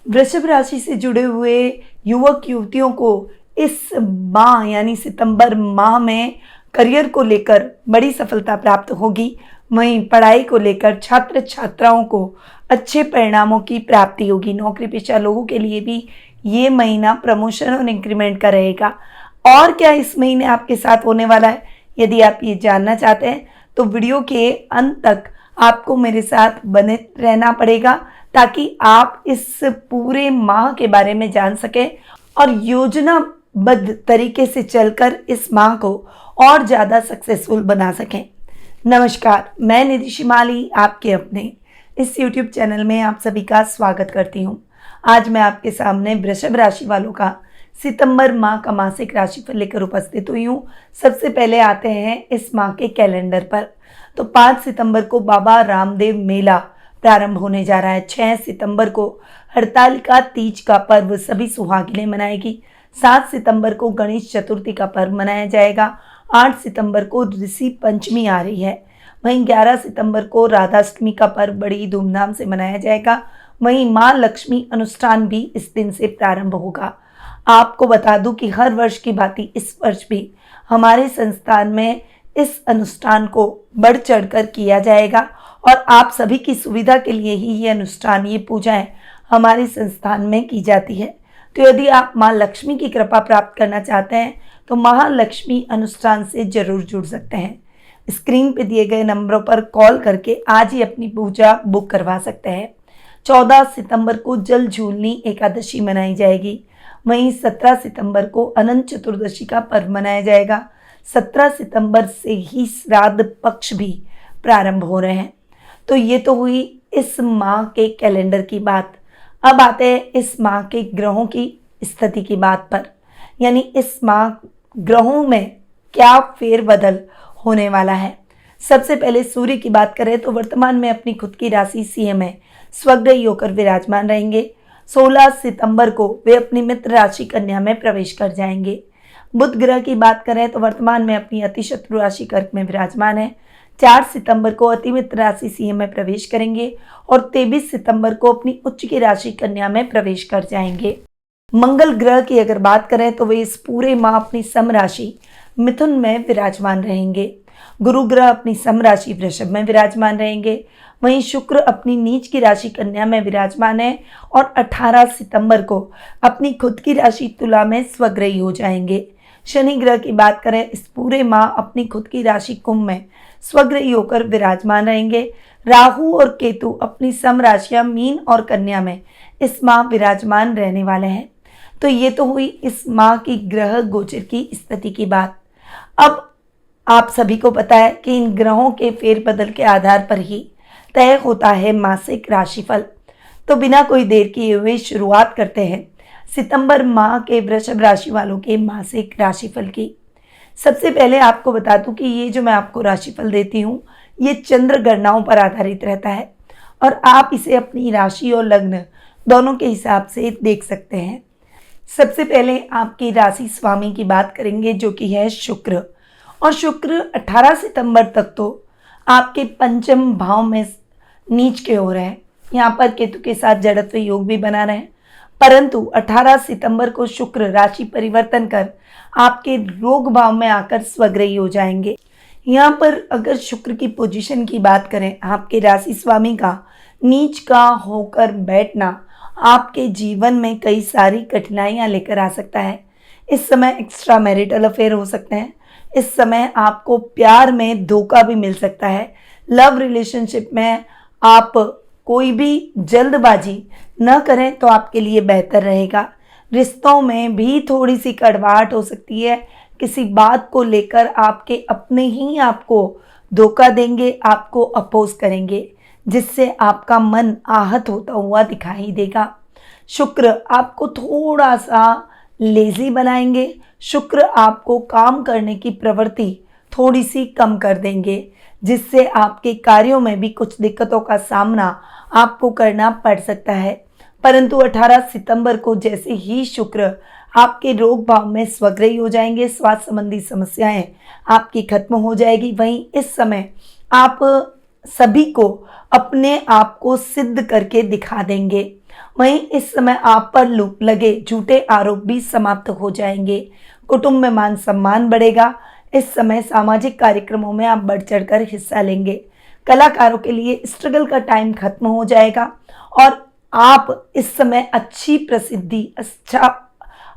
वृषभ राशि से जुड़े हुए युवक युवतियों को इस माह यानी सितंबर माह में करियर को लेकर बड़ी सफलता प्राप्त होगी। वहीं पढ़ाई को लेकर छात्र छात्राओं को अच्छे परिणामों की प्राप्ति होगी। नौकरी पेशा लोगों के लिए भी ये महीना प्रमोशन और इंक्रीमेंट का रहेगा। और क्या इस महीने आपके साथ होने वाला है, यदि आप ये जानना चाहते हैं तो वीडियो के अंत तक आपको मेरे साथ बने रहना पड़ेगा, ताकि आप इस पूरे माह के बारे में जान सकें और योजनाबद्ध तरीके से चलकर इस माह को और ज़्यादा सक्सेसफुल बना सकें। नमस्कार, मैं निधि शिमाली आपके अपने इस YouTube चैनल में आप सभी का स्वागत करती हूँ। आज मैं आपके सामने वृषभ राशि वालों का सितंबर माह का मासिक राशिफल लेकर उपस्थित हुई हूँ। सबसे पहले आते हैं इस माह के कैलेंडर पर। तो 5 सितंबर को बाबा रामदेव मेला प्रारंभ होने जा रहा है। 6 सितंबर को हरतालिका तीज का पर्व सभी सुहागिनें मनाएगी। 7 सितंबर को गणेश चतुर्थी का पर्व मनाया जाएगा। 8 सितंबर को ऋषि पंचमी आ रही है। वहीं 11 सितंबर को राधाष्टमी का पर्व बड़ी धूमधाम से मनाया जाएगा। वहीं माँ लक्ष्मी अनुष्ठान भी इस दिन से प्रारंभ होगा। आपको बता दूं कि हर वर्ष की भांति इस वर्ष भी हमारे संस्थान में इस अनुष्ठान को बढ़ चढ़कर किया जाएगा और आप सभी की सुविधा के लिए ही ये अनुष्ठान, ये पूजाएं हमारे संस्थान में की जाती है। तो यदि आप माँ लक्ष्मी की कृपा प्राप्त करना चाहते हैं तो महालक्ष्मी अनुष्ठान से जरूर जुड़ सकते हैं। स्क्रीन पे दिए गए नंबरों पर कॉल करके आज ही अपनी पूजा बुक करवा सकते हैं। 14 सितंबर को जल झूलनी एकादशी मनाई जाएगी। वहीं 17 सितंबर को अनंत चतुर्दशी का पर्व मनाया जाएगा। 17 सितंबर से ही श्राद्ध पक्ष भी प्रारंभ हो रहे हैं। तो ये तो हुई इस माह के कैलेंडर की बात। अब आते हैं इस माह के ग्रहों की स्थिति की बात पर, यानी इस माह ग्रहों में क्या फेरबदल होने वाला है। सबसे पहले सूर्य की बात करें तो वर्तमान में अपनी खुद की राशि सिंह में स्वग्रही होकर विराजमान रहेंगे। 16 सितंबर को वे अपनी मित्र राशि कन्या में प्रवेश कर जाएंगे। बुध ग्रह की बात करें तो वर्तमान में अपनी अति शत्रु राशि कर्क में विराजमान है। 4 सितंबर को अति मित्र राशि सिंह में प्रवेश करेंगे और 23 सितंबर को अपनी उच्च की राशि कन्या में प्रवेश कर जाएंगे। मंगल ग्रह की अगर बात करें तो वे इस पूरे माह अपनी सम राशि मिथुन में विराजमान रहेंगे। गुरु ग्रह अपनी सम राशि वृषभ में विराजमान रहेंगे। वहीं शुक्र अपनी नीच की राशि कन्या में विराजमान है और 18 सितंबर को अपनी खुद की राशि तुला में स्वग्रही हो जाएंगे। शनि ग्रह की बात करें इस पूरे माह अपनी खुद की राशि कुंभ में स्वग्रही होकर विराजमान रहेंगे। राहु और केतु अपनी सम राशियां मीन और कन्या में इस माह विराजमान रहने वाले हैं। तो ये तो हुई इस माह की ग्रह गोचर की स्थिति की बात। अब आप सभी को पता है कि इन ग्रहों के फेरबदल के आधार पर ही तय होता है मासिक राशिफल। तो बिना कोई देर किए हुए शुरुआत करते हैं सितंबर माह के वृषभ राशि वालों के मासिक राशिफल की। सबसे पहले आपको बता दूं कि ये जो मैं आपको राशिफल देती हूँ ये चंद्र गणनाओं पर आधारित रहता है और आप इसे अपनी राशि और लग्न दोनों के हिसाब से देख सकते हैं। सबसे पहले आपकी राशि स्वामी की बात करेंगे जो कि है शुक्र। और शुक्र 18 सितंबर तक तो आपके पंचम भाव में नीच के हो रहे हैं। यहाँ पर केतु के साथ जड़त्व योग भी बना रहे हैं, परंतु 18 सितंबर को शुक्र राशि परिवर्तन कर आपके रोग भाव में आकर स्वग्रही हो जाएंगे। यहाँ पर अगर शुक्र की पोजीशन की बात करें, आपके राशि स्वामी का नीच का होकर बैठना आपके जीवन में कई सारी कठिनाइयाँ लेकर आ सकता है। इस समय एक्स्ट्रा मैरिटल अफेयर हो सकते हैं। इस समय आपको प्यार में धोखा भी मिल सकता है। लव रिलेशनशिप में आप कोई भी जल्दबाजी न करें तो आपके लिए बेहतर रहेगा। रिश्तों में भी थोड़ी सी कड़वाहट हो सकती है। किसी बात को लेकर आपके अपने ही आपको धोखा देंगे, आपको अपोज करेंगे, जिससे आपका मन आहत होता हुआ दिखाई देगा। शुक्र आपको थोड़ा सा लेजी बनाएंगे। शुक्र आपको काम करने की प्रवृत्ति थोड़ी सी कम कर देंगे, जिससे आपके कार्यों में भी कुछ दिक्कतों का सामना आपको करना पड़ सकता है। परंतु 18 सितंबर को जैसे ही शुक्र आपके रोग भाव में स्वग्रही हो जाएंगे, स्वास्थ्य संबंधी समस्याएं आपकी खत्म हो जाएगी। वहीं इस समय आप सभी को अपने आप को सिद्ध करके दिखा देंगे। वहीं इस समय आप पर लगे झूठे आरोप भी समाप्त हो जाएंगे। कुटुंब में मान सम्मान बढ़ेगा। इस समय सामाजिक कार्यक्रमों में आप बढ़ चढ़कर हिस्सा लेंगे। कलाकारों के लिए स्ट्रगल का टाइम खत्म हो जाएगा और आप इस समय अच्छी प्रसिद्धि, अच्छा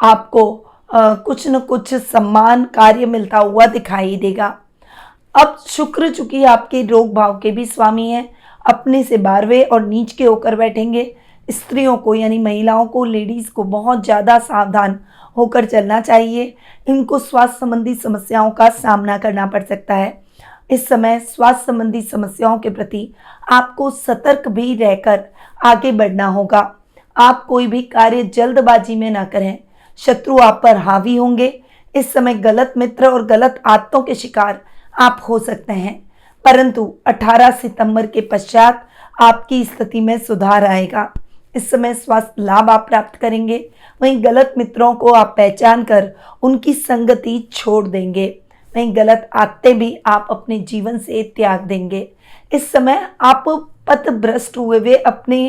आपको कुछ न कुछ सम्मान कार्य मिलता हुआ दिखाई देगा। अब शुक्र चूंकि आपके रोग भाव के भी स्वामी हैं, अपने से 12वें और नीच के होकर बैठेंगे। स्त्रियों को यानी महिलाओं को, लेडीज को बहुत ज़्यादा सावधान होकर चलना चाहिए। इनको स्वास्थ्य संबंधी समस्याओं का सामना करना पड़ सकता है। इस समय स्वास्थ्य संबंधी समस्याओं के प्रति आपको सतर्क भी रहकर आगे बढ़ना होगा। आप कोई भी कार्य जल्दबाजी में ना करें, शत्रु आप पर हावी होंगे। इस समय गलत मित्र और गलत आदतों के शिकार आप हो सकते हैं, परंतु 18 सितंबर के पश्चात आपकी स्थिति में सुधार आएगा। इस समय स्वास्थ्य लाभ आप प्राप्त करेंगे। वहीं गलत मित्रों को आप पहचान कर उनकी संगति छोड़ देंगे। वहीं गलत आदतें भी आप अपने जीवन से त्याग देंगे। इस समय आप पथ भ्रष्ट हुए वे अपने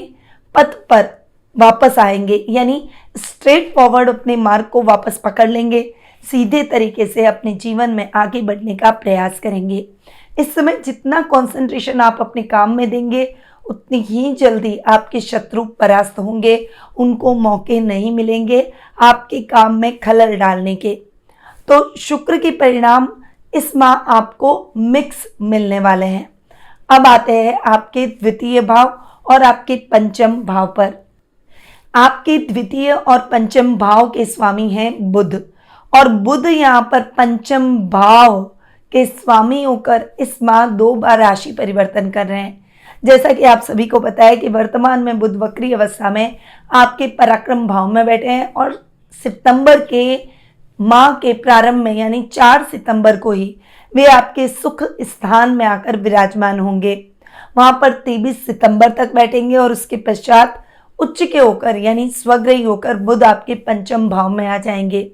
पथ पर वापस आएंगे, यानी स्ट्रेट फॉरवर्ड अपने मार्ग को वापस पकड़ लेंगे। सीधे तरीके से अपने जीवन में आगे बढ़ने का प्रयास करेंगे। इस समय जितना कंसंट्रेशन आप अपने काम में देंगे, उतनी ही जल्दी आपके शत्रु परास्त होंगे। उनको मौके नहीं मिलेंगे आपके काम में खलल डालने के। तो शुक्र के परिणाम इस माह आपको मिक्स मिलने वाले हैं। अब आते हैं आपके द्वितीय भाव और आपके पंचम भाव पर। आपके द्वितीय और पंचम भाव के स्वामी हैं बुध, और बुध यहाँ पर पंचम भाव के स्वामी होकर इस माह 2 बार राशि परिवर्तन कर रहे हैं। जैसा कि आप सभी को पता है कि वर्तमान में बुध वक्री अवस्था में आपके पराक्रम भाव में बैठे हैं और सितंबर के माह के प्रारंभ में यानी 4 सितंबर को ही वे आपके सुख स्थान में आकर विराजमान होंगे। वहां पर 23 सितंबर तक बैठेंगे और उसके पश्चात उच्च के होकर यानी स्वग्रही होकर बुध आपके पंचम भाव में आ जाएंगे।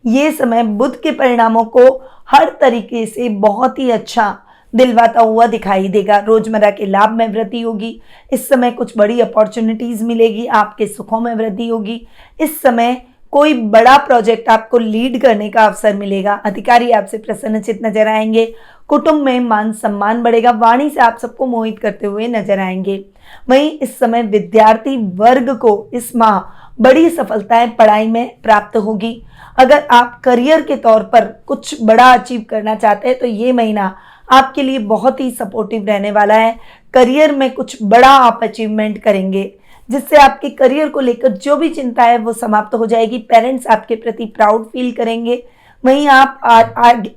ये समय बुध के परिणामों को हर तरीके से बहुत ही अच्छा दिलवाता हुआ दिखाई देगा। रोजमर्रा के लाभ में वृद्धि होगी। इस समय कुछ बड़ी अपॉर्चुनिटीज मिलेगी, आपके सुखों में वृद्धि होगी। इस समय कोई बड़ा प्रोजेक्ट आपको लीड करने का अवसर मिलेगा। अधिकारी आपसे प्रसन्नचित नजर आएंगे। कुटुंब में मान सम्मान बढ़ेगा। वाणी से आप सबको मोहित करते हुए नजर आएंगे। वहीं इस समय विद्यार्थी वर्ग को इस माह बड़ी सफलताएं पढ़ाई में प्राप्त होगी। अगर आप करियर के तौर पर कुछ बड़ा अचीव करना चाहते हैं तो ये महीना आपके लिए बहुत ही सपोर्टिव रहने वाला है। करियर में कुछ बड़ा आप अचीवमेंट करेंगे, जिससे आपके करियर को लेकर जो भी चिंता है वो समाप्त हो जाएगी। पेरेंट्स आपके प्रति प्राउड फील करेंगे। वहीं आप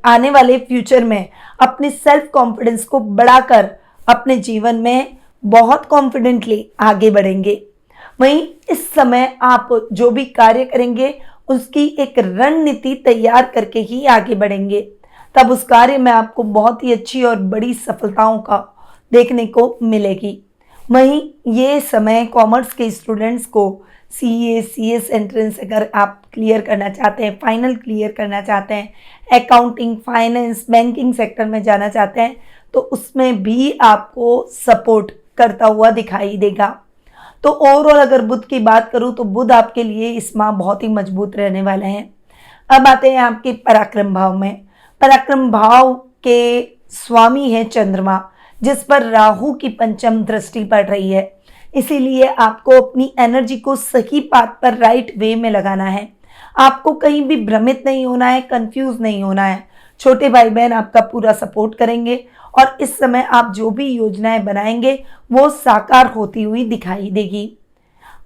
आने वाले फ्यूचर में अपने सेल्फ कॉन्फिडेंस को बढ़ाकर अपने जीवन में बहुत कॉन्फिडेंटली आगे बढ़ेंगे। वहीं इस समय आप जो भी कार्य करेंगे उसकी एक रणनीति तैयार करके ही आगे बढ़ेंगे, तब उस कार्य में आपको बहुत ही अच्छी और बड़ी सफलताओं का देखने को मिलेगी। वहीं ये समय कॉमर्स के स्टूडेंट्स को CA CS एंट्रेंस अगर आप क्लियर करना चाहते हैं, फाइनल क्लियर करना चाहते हैं, अकाउंटिंग, फाइनेंस, बैंकिंग सेक्टर में जाना चाहते हैं, तो उसमें भी आपको सपोर्ट करता हुआ दिखाई देगा। तो ओवरऑल अगर बुध की बात करूं तो बुध आपके लिए इस माह बहुत ही मजबूत रहने वाले हैं। अब आते हैं आपके पराक्रम भाव में। पराक्रम भाव के स्वामी है चंद्रमा, जिस पर राहु की पंचम दृष्टि पड़ रही है। इसीलिए आपको अपनी एनर्जी को सही पाथ पर, राइट वे में लगाना है। आपको कहीं भी भ्रमित नहीं होना है, कंफ्यूज नहीं होना है। छोटे भाई बहन आपका पूरा सपोर्ट करेंगे और इस समय आप जो भी योजनाएं बनाएंगे वो साकार होती हुई दिखाई देगी।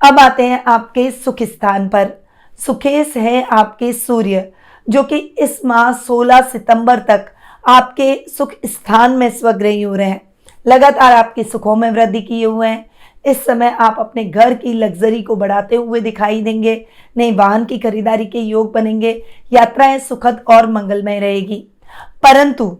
अब आते हैं आपके सुख स्थान पर। सुखेश है आपके सूर्य, जो कि इस माह 16 सितंबर तक आपके सुख स्थान में स्वग्रही हो रहे हैं। लगातार आपके सुखों में वृद्धि किए हुए हैं। इस समय आप अपने घर की लग्जरी को बढ़ाते हुए दिखाई देंगे। नए वाहन की खरीदारी के योग बनेंगे। यात्राएं सुखद और मंगलमय रहेगी। परंतु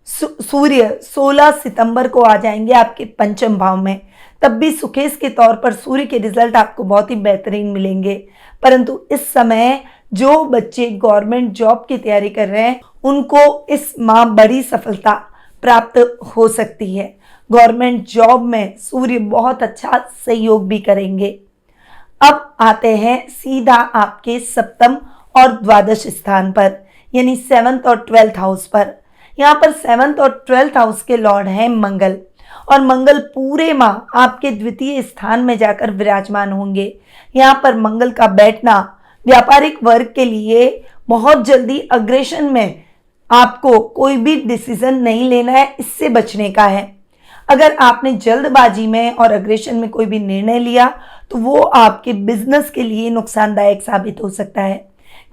सूर्य 16 सितंबर को आ जाएंगे आपके पंचम भाव में। तब भी सुखेश के तौर पर सूर्य के रिजल्ट आपको बहुत ही बेहतरीन मिलेंगे। परंतु इस समय जो बच्चे गवर्नमेंट जॉब की तैयारी कर रहे हैं उनको इस माह बड़ी सफलता प्राप्त हो सकती है। गवर्नमेंट जॉब में सूर्य बहुत अच्छा सहयोग भी करेंगे। अब आते हैं सीधा आपके सप्तम और द्वादश स्थान पर, यानी 7th और 12th हाउस पर। यहाँ पर 7th और 12th हाउस के लॉर्ड हैं मंगल, और मंगल पूरे माह आपके द्वितीय स्थान में जाकर विराजमान होंगे। यहाँ पर मंगल का बैठना व्यापारिक वर्ग के लिए बहुत जल्दी अग्रेशन में आपको कोई भी डिसीजन नहीं लेना है, इससे बचने का है। अगर आपने जल्दबाजी में और अग्रेशन में कोई भी निर्णय लिया तो वो आपके बिजनेस के लिए नुकसानदायक साबित हो सकता है।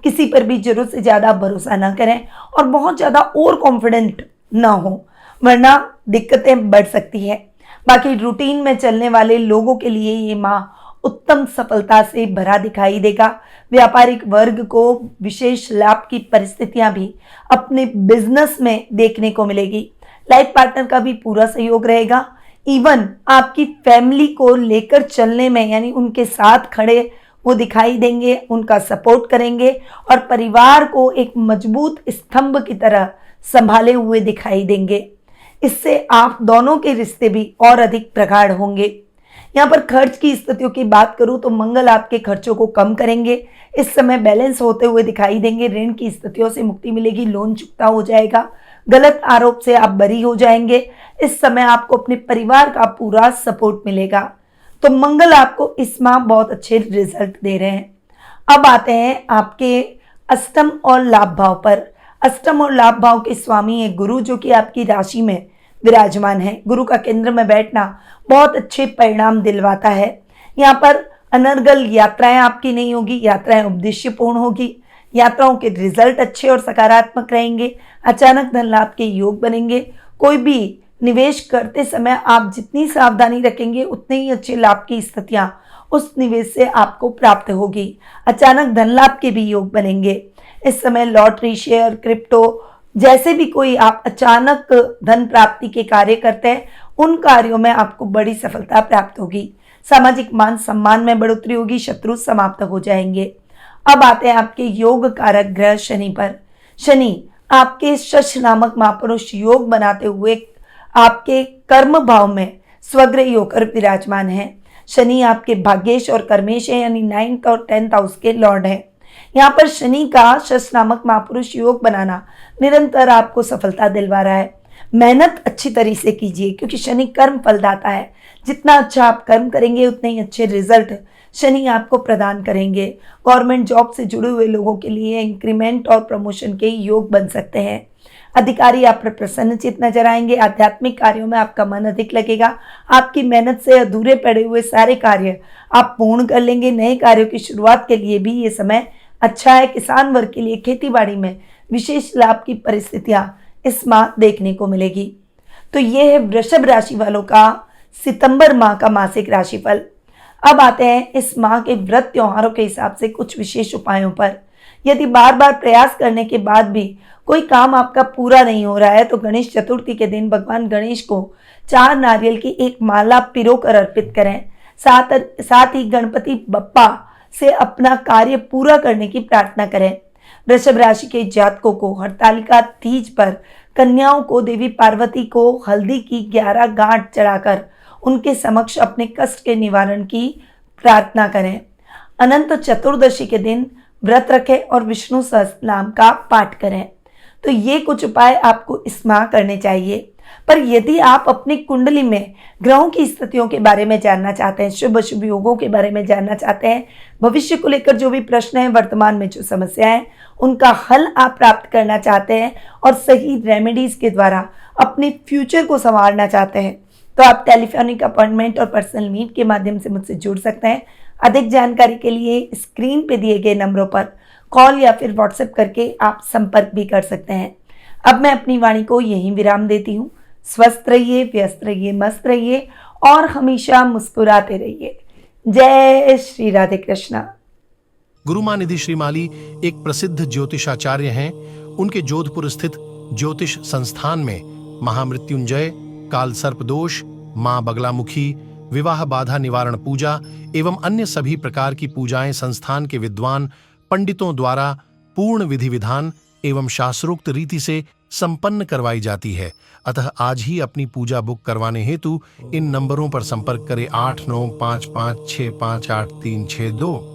किसी पर भी जरूरत से ज़्यादा भरोसा ना करें और बहुत ज़्यादा ओवर कॉन्फिडेंट ना हो, वरना दिक्कतें बढ़ सकती हैं। बाकी रूटीन में चलने वाले लोगों के लिए ये माह उत्तम सफलता से भरा दिखाई देगा। व्यापारिक वर्ग को विशेष लाभ की परिस्थितियां भी अपने बिजनेस में देखने को मिलेगी। लाइफ पार्टनर का भी पूरा सहयोग रहेगा। इवन आपकी फैमिली को लेकर चलने में, यानी उनके साथ खड़े वो दिखाई देंगे, उनका सपोर्ट करेंगे और परिवार को एक मजबूत स्तंभ की तरह संभाले हुए दिखाई देंगे। इससे आप दोनों के रिश्ते भी और अधिक प्रगाढ़ होंगे। यहाँ पर खर्च की स्थितियों की बात करूं तो मंगल आपके खर्चों को कम करेंगे। इस समय बैलेंस होते हुए दिखाई देंगे। ऋण की स्थितियों से मुक्ति मिलेगी, लोन चुकता हो जाएगा, गलत आरोप से आप बरी हो जाएंगे। इस समय आपको अपने परिवार का पूरा सपोर्ट मिलेगा। तो मंगल आपको इस माह बहुत अच्छे रिजल्ट दे रहे हैं। अब आते हैं आपके अष्टम और लाभ भाव पर। अष्टम और लाभ भाव के स्वामी है गुरु, जो कि आपकी राशि में विराजमान है। गुरु का केंद्र में बैठना बहुत अच्छे परिणाम दिलवाता है। यहाँ पर अनर्गल यात्राएं आपकी नहीं होगी, यात्राएं उद्देश्यपूर्ण होगी, यात्राओं के रिजल्ट अच्छे और सकारात्मक रहेंगे। अचानक धन लाभ के योग बनेंगे। कोई भी निवेश करते समय आप जितनी सावधानी रखेंगे उतने ही अच्छे लाभ की स्थितियां उस निवेश से आपको प्राप्त होगी। अचानक धन लाभ के भी योग बनेंगे। इस समय लॉटरी, शेयर, क्रिप्टो जैसे भी कोई आप अचानक धन प्राप्ति के कार्य करते हैं, उन कार्यों में आपको बड़ी सफलता प्राप्त होगी। सामाजिक मान सम्मान में बढ़ोतरी होगी, शत्रु समाप्त हो जाएंगे। अब आते हैं आपके योग कारक ग्रह शनि पर। शनि आपके शश नामक महापुरुष योग बनाते हुए आपके कर्म भाव में स्वग्रही होकर विराजमान है। शनि आपके भाग्येश और कर्मेश है, यानी 9th और 10th हाउस के लॉर्ड है। यहाँ पर शनि का शश नामक महापुरुष योग बनाना निरंतर आपको सफलता दिलवा रहा है। मेहनत अच्छी तरह से कीजिए, क्योंकि शनि कर्म फलदाता है। जितना अच्छा आप कर्म करेंगे उतने ही अच्छे रिजल्ट शनि आपको प्रदान करेंगे। गवर्नमेंट जॉब से जुड़े हुए लोगों के लिए इंक्रीमेंट और प्रमोशन के योग बन सकते हैं। अधिकारी आप पर प्रसन्नचित नजर आएंगे। आध्यात्मिक कार्यों में आपका मन अधिक लगेगा। आपकी मेहनत से अधूरे पड़े हुए सारे कार्य आप पूर्ण कर लेंगे। नए कार्यों की शुरुआत के लिए भी ये समय अच्छा है। किसान वर्ग के लिए खेतीबाड़ी में विशेष लाभ की परिस्थितियां इस माह देखने को मिलेगी। तो ये है वृषभ राशि वालों का सितंबर माह का मासिक राशिफल। अब आते हैं इस माह के व्रत त्योहारों के हिसाब से कुछ विशेष उपायों पर। यदि बार बार प्रयास करने के बाद भी कोई काम आपका पूरा नहीं हो रहा है तो गणेश चतुर्थी के दिन भगवान गणेश को 4 नारियल की एक माला पिरोकर अर्पित करें। साथ ही गणपति बप्पा से अपना कार्य पूरा करने की प्रार्थना करें। वृषभ राशि के जातकों को हरतालिका तीज पर कन्याओं को देवी पार्वती को हल्दी की 11 गांठ चढ़ाकर उनके समक्ष अपने कष्ट के निवारण की प्रार्थना करें। अनंत चतुर्दशी के दिन व्रत रखें और विष्णु सहस्त्रनाम का पाठ करें। तो ये कुछ उपाय आपको इस माह करने चाहिए। पर यदि आप अपनी कुंडली में ग्रहों की स्थितियों के बारे में जानना चाहते हैं, शुभ अशुभ योगों के बारे में जानना चाहते हैं, भविष्य को लेकर जो भी प्रश्न हैं, वर्तमान में जो समस्या है उनका हल आप प्राप्त करना चाहते हैं और सही रेमेडीज के द्वारा अपने फ्यूचर को संवारना चाहते हैं, तो आप टेलीफोनिक अपॉइंटमेंट और पर्सनल मीट के माध्यम से मुझसे जुड़ सकते हैं। अधिक जानकारी के लिए स्क्रीन पे दिए गए नंबरों पर कॉल या फिर व्हाट्सएप करके आप संपर्क भी कर सकते हैं। अब मैं अपनी वाणी को यहीं विराम देती हूँ। स्वस्थ रहिए, व्यस्त रहिए, मस्त रहिए और हमेशा मुस्कुराते रहिए। जय श्री राधे कृष्णा। गुरुमानिधि श्रीमाली एक प्रसिद्ध ज्योतिषाचार्य हैं। उनके जोधपुर स्थित ज्योतिष संस्थान में महामृत्युंजय, काल सर्प दोष, मां बगलामुखी, विवाह बाधा निवारण पूजा एवं अन्य सभी प्रकार की पूजाएं संस्थान के विद्वान पंडितों द्वारा पूर्ण विधि विधान एवं शास्त्रोक्त रीति से संपन्न करवाई जाती है। अतः आज ही अपनी पूजा बुक करवाने हेतु इन नंबरों पर संपर्क करें 8955658362।